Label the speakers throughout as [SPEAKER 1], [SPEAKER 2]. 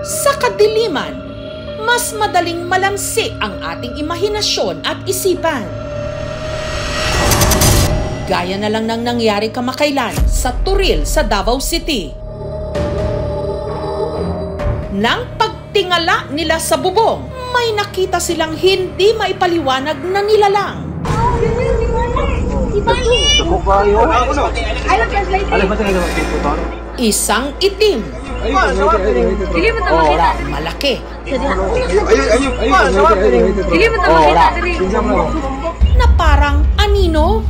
[SPEAKER 1] Sa kadiliman, mas madaling malansi ang ating imahinasyon at isipan. Gaya na lang ng nangyari kamakailan sa Turil sa Davao City. Nang pagtingala nila sa bubong, may nakita silang hindi maipaliwanag na nilalang. Isang itim. Malaki. Na parang anino.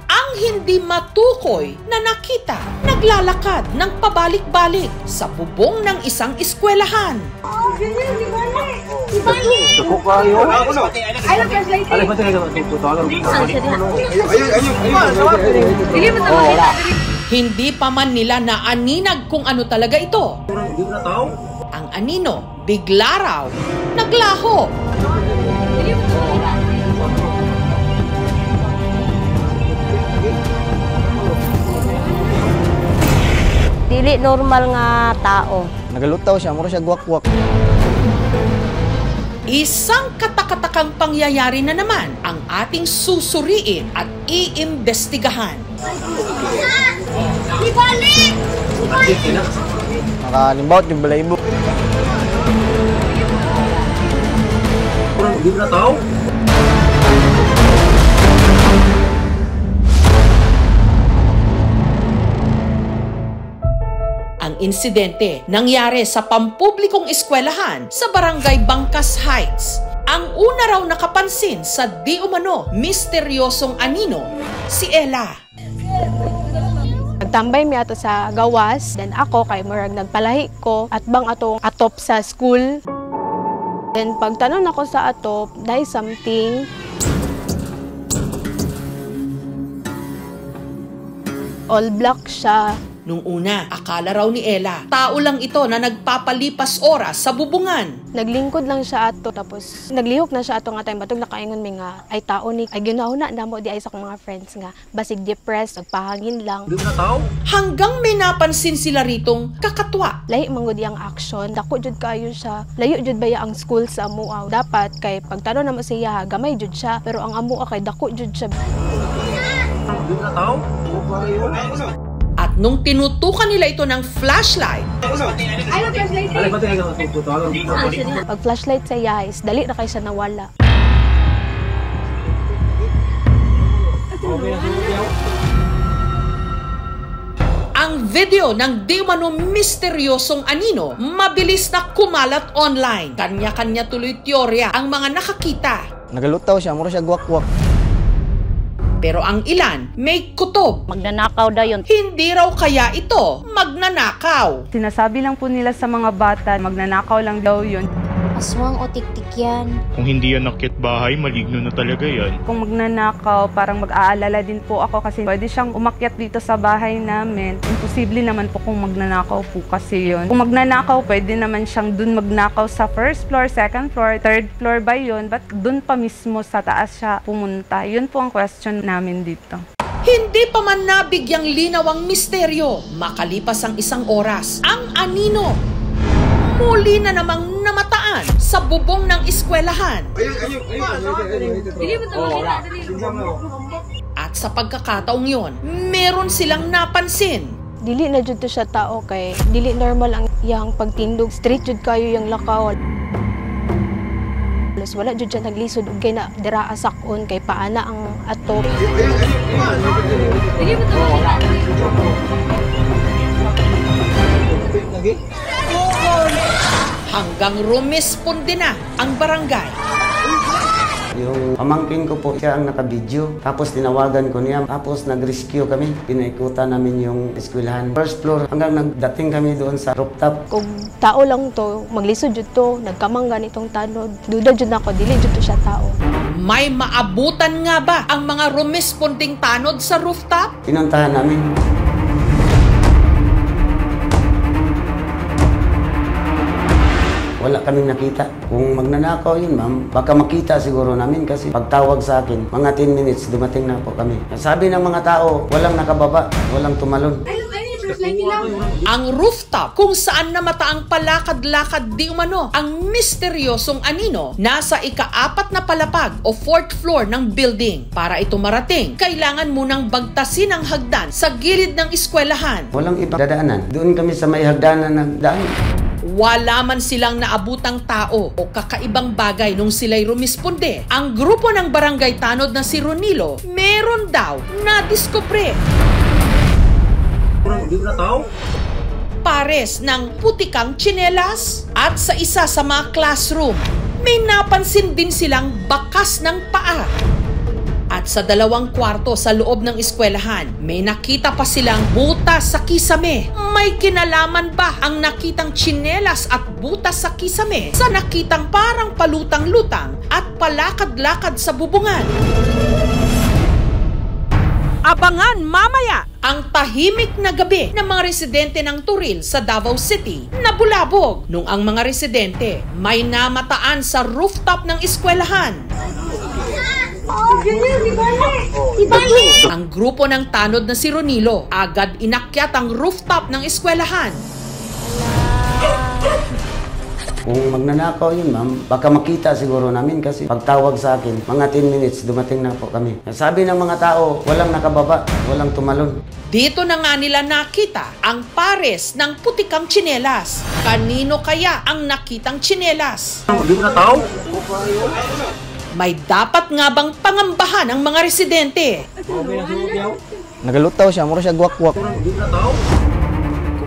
[SPEAKER 1] Ang hindi matukoy na nakita, naglalakad ng pabalik-balik sa bubong ng isang eskwelahan. Hindi pa man nila naaninag kung ano talaga ito. Ang anino, bigla raw, naglaho.
[SPEAKER 2] Dili normal nga tao.
[SPEAKER 3] Nagalutaw siya, mura siya guwak-guwak.
[SPEAKER 1] Isang katakatakang pangyayari na naman ang ating susuriin at iimbestigahan.
[SPEAKER 2] Ibalik!
[SPEAKER 3] Nakalimbawt yung balaybo.
[SPEAKER 4] Hindi na tao?
[SPEAKER 1] Ang insidente nangyari sa pampublikong eskwelahan sa Barangay Bangkas Heights. Ang una raw nakapansin sa di umano misteryosong anino, si Ella.
[SPEAKER 5] Nagtambay mi ato sa gawas, then ako kay murag nagpalahi ko at bang atong atop sa school. Then pagtanong ako sa atop, dahil something. All black siya.
[SPEAKER 1] Nung una, akala raw ni Ella, tao lang ito na nagpapalipas oras sa bubungan.
[SPEAKER 5] Naglingkod lang siya ato, tapos naglihok na siya ato nga tayong batog nakaingon mi nga, ay tao ni, ay ginahuna na mo di ay sa akong mga friends nga, basig depressed, nagpahangin lang.
[SPEAKER 4] Hindi na tao?
[SPEAKER 1] Hanggang may napansin sila ritong kakatwa.
[SPEAKER 5] Lahi mangod ang action, dako jud kayo siya. Layo jud baya ang school sa amua. Dapat kay pagtanong na mo siya, gamay jud siya, pero ang amua kay dako jud siya.
[SPEAKER 4] Hindi na tao?
[SPEAKER 1] At nung tinutukan nila ito ng flashlight,
[SPEAKER 5] Pag flashlight sa yais, dali na kayo siya nawala.
[SPEAKER 1] ang video ng di umano misteryosong anino mabilis na kumalat online. Kanya-kanya tuloy teorya ang mga nakakita.
[SPEAKER 3] Nagalutaw siya, mura siya guwak-guwak.
[SPEAKER 1] Pero ang ilan, may kutob.
[SPEAKER 2] Magnanakaw daw yun.
[SPEAKER 1] Hindi raw kaya ito magnanakaw.
[SPEAKER 6] Sinasabi lang po nila sa mga bata, magnanakaw lang daw yun.
[SPEAKER 2] Aswang o tiktik yan.
[SPEAKER 7] Kung hindi yan nakyat bahay, maligno na talaga yan.
[SPEAKER 6] Kung magnanakaw, parang mag-aalala din po ako kasi pwede siyang umakyat dito sa bahay namin. Imposible naman po kung magnanakaw po kasi yun. Kung magnanakaw, pwede naman siyang dun magnakaw sa first floor, second floor, third floor ba yun? Ba't dun pa mismo sa taas siya pumunta? Yun po ang question namin dito.
[SPEAKER 1] Hindi pa man nabigyang linaw ang misteryo. Makalipas ang isang oras, ang anino muli na namang namataan sa bubong ng eskwelahan. At sa pagkakataong yon, meron silang napansin.
[SPEAKER 5] Dili na jud to siya tao kay dili normal ang iyang pagtindog. Straight jud kayo yung lakaw. Wala jud siya naglisod ug kay na dira asakon kay paana ang ato. Dili mo to
[SPEAKER 1] Hanggang rumisponde na ang barangay.
[SPEAKER 8] Yung pamangkin ko po, siya ang nakabidyo. Tapos tinawagan ko niya. Tapos nag-rescue kami. Pinaikutan namin yung eskwelahan. First floor hanggang nagdating kami doon sa rooftop.
[SPEAKER 5] Kung tao lang to, maglisod jud to, nagkamang ganitong tanod. Duda jud ako, dili jud to siya tao.
[SPEAKER 1] May maabutan nga ba ang mga rumisponding tanod sa rooftop?
[SPEAKER 8] Pinuntahan namin. wala kaming nakita. Kung magnanakaw yun, ma'am, baka makita siguro namin kasi pagtawag sa akin, mga 10 minutes, dumating na po kami. Sabi ng mga tao, walang nakababa, walang tumalon.
[SPEAKER 1] Ang rooftop kung saan namataang palakad-lakad di umano ang misteryosong anino nasa ika-4 na palapag o 4th floor ng building. Para ito marating, kailangan munang bagtasin ang hagdan sa gilid ng eskwelahan.
[SPEAKER 8] Walang ibang dadaanan. Doon kami sa may hagdanan ng daan.
[SPEAKER 1] Wala man silang naabutang tao o kakaibang bagay nung sila'y rumisponde. Ang grupo ng barangay tanod na si Ronilo, meron daw na diskubre.
[SPEAKER 4] Hindi na tao?
[SPEAKER 1] Pares ng putikang tsinelas at sa isa sa mga classroom, may napansin din silang bakas ng paa. At sa 2 kwarto sa loob ng eskwelahan, may nakita pa silang butas sa kisame. May kinalaman ba ang nakitang tsinelas at butas sa kisame sa nakitang parang palutang-lutang at palakad-lakad sa bubungan? Abangan mamaya ang tahimik na gabi ng mga residente ng Turil sa Davao City na bulabog nung ang mga residente may namataan sa rooftop ng eskwelahan. Ang grupo ng tanod na si Ronilo agad inakyat ang rooftop ng eskwelahan.
[SPEAKER 8] Kung magnanakaw yun, ma'am, baka makita siguro namin kasi pagtawag sa akin, mga 10 minutes, dumating na po kami. Sabi ng mga tao, walang nakababa, walang tumalon.
[SPEAKER 1] Dito na nga nila nakita ang pares ng putikang tsinelas. Kanino kaya ang nakitang tsinelas?
[SPEAKER 4] Hindi na tao?
[SPEAKER 1] May dapat nga bang pangambahan ang mga residente?
[SPEAKER 3] Nagalutaw siya, mura siya guwak-guwak.
[SPEAKER 4] Hindi na tao?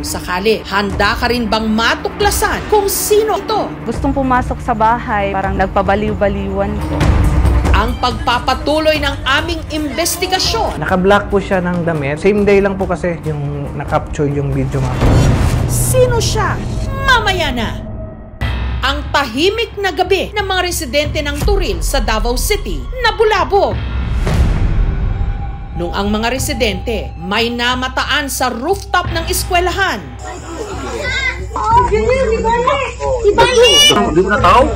[SPEAKER 1] Kung sakali, handa ka rin bang matuklasan kung sino ito?
[SPEAKER 6] Gustong pumasok sa bahay, parang nagpabaliw-baliwan po.
[SPEAKER 1] Ang pagpapatuloy ng aming investigasyon.
[SPEAKER 9] Naka-block po siya ng damit. Same day lang po kasi yung na-capture yung video nga.
[SPEAKER 1] Sino siya? Mamaya na. Ang tahimik na gabi ng mga residente ng Turil sa Davao City na bulabog. Nung ang mga residente may namataan sa rooftop ng eskwelahan.
[SPEAKER 4] Hindi na tao?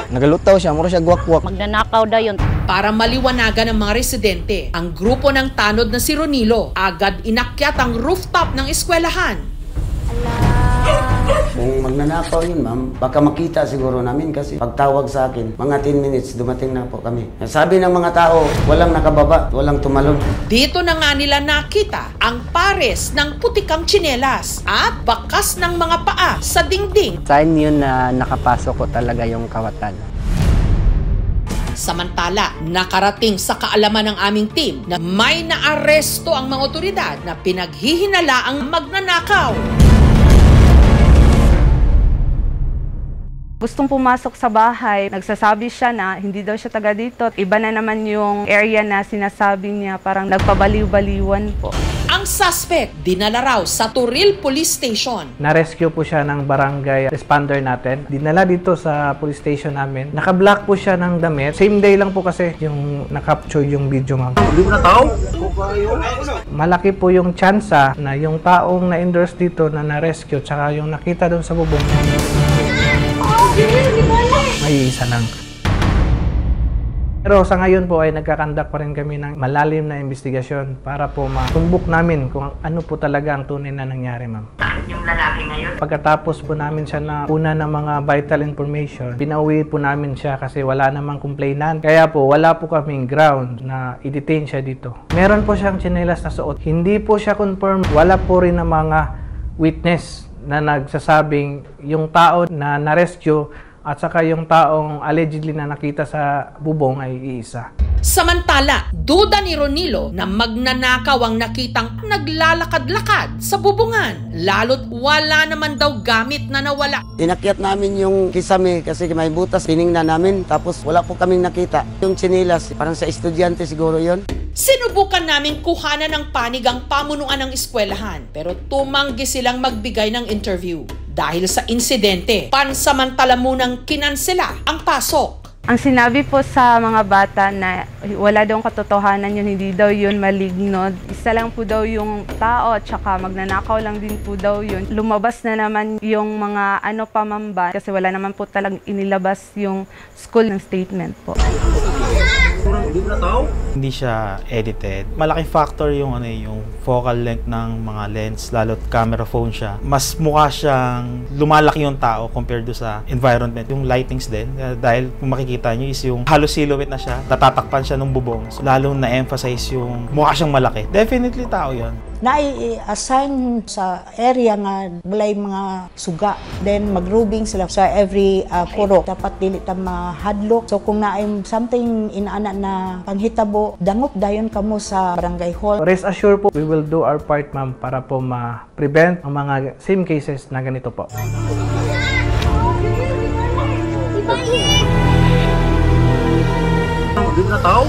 [SPEAKER 3] Nagalutaw siya, mura siya guwak-guwak.
[SPEAKER 2] Magnanakaw daw yun.
[SPEAKER 1] Para maliwanagan ng mga residente, ang grupo ng tanod na si Ronilo agad inakyat ang rooftop ng eskwelahan.
[SPEAKER 8] Kung magnanakaw yun, ma'am, baka makita siguro namin kasi pagtawag sa akin, mga 10 minutes, dumating na po kami. Sabi ng mga tao, walang nakababa, walang tumalon.
[SPEAKER 1] Dito na nga nila nakita ang pares ng putikang tsinelas at bakas ng mga paa sa dingding.
[SPEAKER 3] Sign yun na nakapasok ko talaga yung kawatan.
[SPEAKER 1] Samantala, nakarating sa kaalaman ng aming team na may naaresto ang mga otoridad na pinaghihinala ang magnanakaw.
[SPEAKER 6] Gustong pumasok sa bahay, nagsasabi siya na hindi daw siya taga dito. Iba na naman yung area na sinasabi niya, parang nagpabaliw-baliwan po.
[SPEAKER 1] Ang suspect dinala raw sa Turil Police Station.
[SPEAKER 9] Na-rescue po siya ng barangay responder natin. Dinala dito sa police station namin. Naka-block po siya ng damit. Same day lang po kasi yung na-capture yung video nga.
[SPEAKER 4] Hindi na tao?
[SPEAKER 9] Malaki po yung tsansa na yung taong na-endorse dito na na-rescue tsaka yung nakita doon sa bubong. May isa lang. Pero sa ngayon po ay nagkakandak pa rin kami ng malalim na investigasyon para po matumbok namin kung ano po talaga ang tunay na nangyari, ma'am.
[SPEAKER 10] Yung lalaki ngayon?
[SPEAKER 9] Pagkatapos po namin siya na una ng mga vital information, pinauwi po namin siya kasi wala namang complainant. Kaya po wala po kaming ground na i-detain siya dito. Meron po siyang tsinelas na suot. Hindi po siya confirmed. Wala po rin ng mga witness na nagsasabing yung tao na na-rescue at saka yung taong allegedly na nakita sa bubong ay iisa.
[SPEAKER 1] Samantala, duda ni Ronilo na magnanakaw ang nakitang naglalakad-lakad sa bubungan. Lalo't wala naman daw gamit na nawala.
[SPEAKER 8] Inakyat namin yung kisame kasi may butas, tiningnan namin, tapos wala po kaming nakita. Yung tsinelas, parang sa estudyante siguro yon.
[SPEAKER 1] Sinubukan naming kuhanan ng panig ang pamunuan ng eskwelahan pero tumanggi silang magbigay ng interview. Dahil sa insidente, pansamantala munang kinansela ang pasok.
[SPEAKER 6] Ang sinabi po sa mga bata na wala daw katotohanan yun, hindi daw yun maligno. Isa lang po daw yung tao at saka magnanakaw lang din po daw yun. Lumabas na naman yung mga pamamba kasi wala naman po talagang inilabas yung school ng statement po.
[SPEAKER 10] Hindi siya edited. Malaking factor yung yung focal length ng mga lens, lalo't camera phone siya. Mas mukha siyang lumalaki yung tao compared do sa environment. Yung lightings din, dahil kung makikita nyo is yung halos silhouette na siya, natatakpan siya ng bubong. So, lalong na-emphasize yung mukha siyang malaki. Definitely tao yon.
[SPEAKER 11] Na-assign sa area nga walay mga suga. Then mag-rubing sila sa every puro. Dapat dili ta mahadlok. So kung naay something inaana na panghitabo, dangop dayon kamo sa barangay hall.
[SPEAKER 9] Rest assured po, we will do our part, ma'am, para po ma-prevent ang mga same cases na ganito po.
[SPEAKER 4] Hindi na tao?